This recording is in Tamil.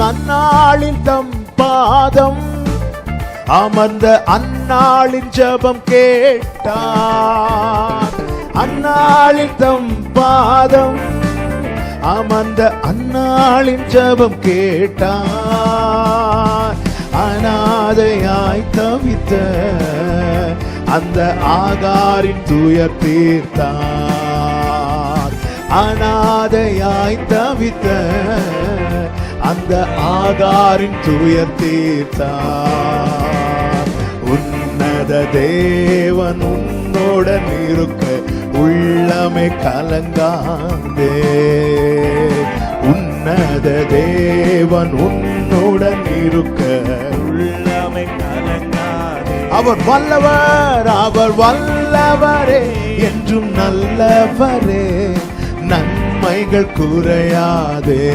அந்நாளில் தம் பாதம் அமர்ந்த அந்நாளின் ஜெபம் கேட்டார். அந்நாளில் தம் பாதம் அமர்ந்த அந்நாளின் ஜெபம் கேட்டார். அநாதையாய் தவித்த அந்த ஆகாரின் துயர் தீர்த்தார். அநாதையாய் தவித்த அந்த ஆகாரின் துயர் தீர்த்தார். உன்னத தேவன் உன்னுடன் இருக்க உள்ளமே கலங்காதே. உன்னத தேவன் உன்னுடன் இருக்க உள்ளமை கலங்காதே. அவர் வல்லவர், அவர் வல்லவரே, என்றும் நல்லவரே, நன்மைகள் குறையாதே.